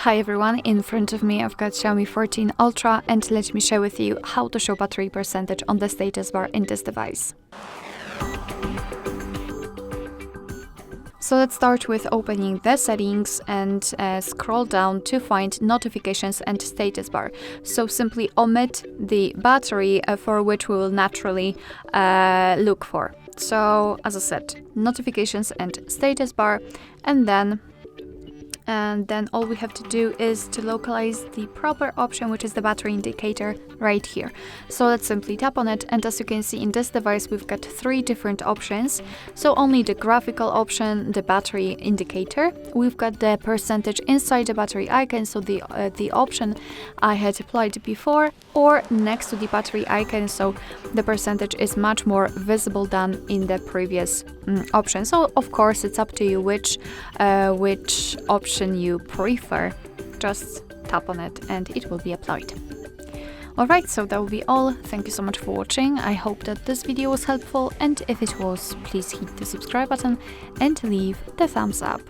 Hi everyone, in front of me I've got Xiaomi 14 Ultra and let me share with you how to show battery percentage on the status bar in this device. So let's start with opening the settings and scroll down to find notifications and status bar. So simply omit the battery for which we will naturally look for. So as I said, notifications and status bar, and then all we have to do is to localize the proper option, which is the battery indicator right here. So let's simply tap on it, and as you can see in this device we've got three different options. So only the graphical option, the battery indicator, we've got the percentage inside the battery icon, so the option I had applied before, or next to the battery icon, so the percentage is much more visible than in the previous option. So of course it's up to you which option you prefer. Just tap on it and it will be applied. Alright, so that will be all. Thank you so much for watching. I hope that this video was helpful, and if it was, please hit the subscribe button and leave the thumbs up.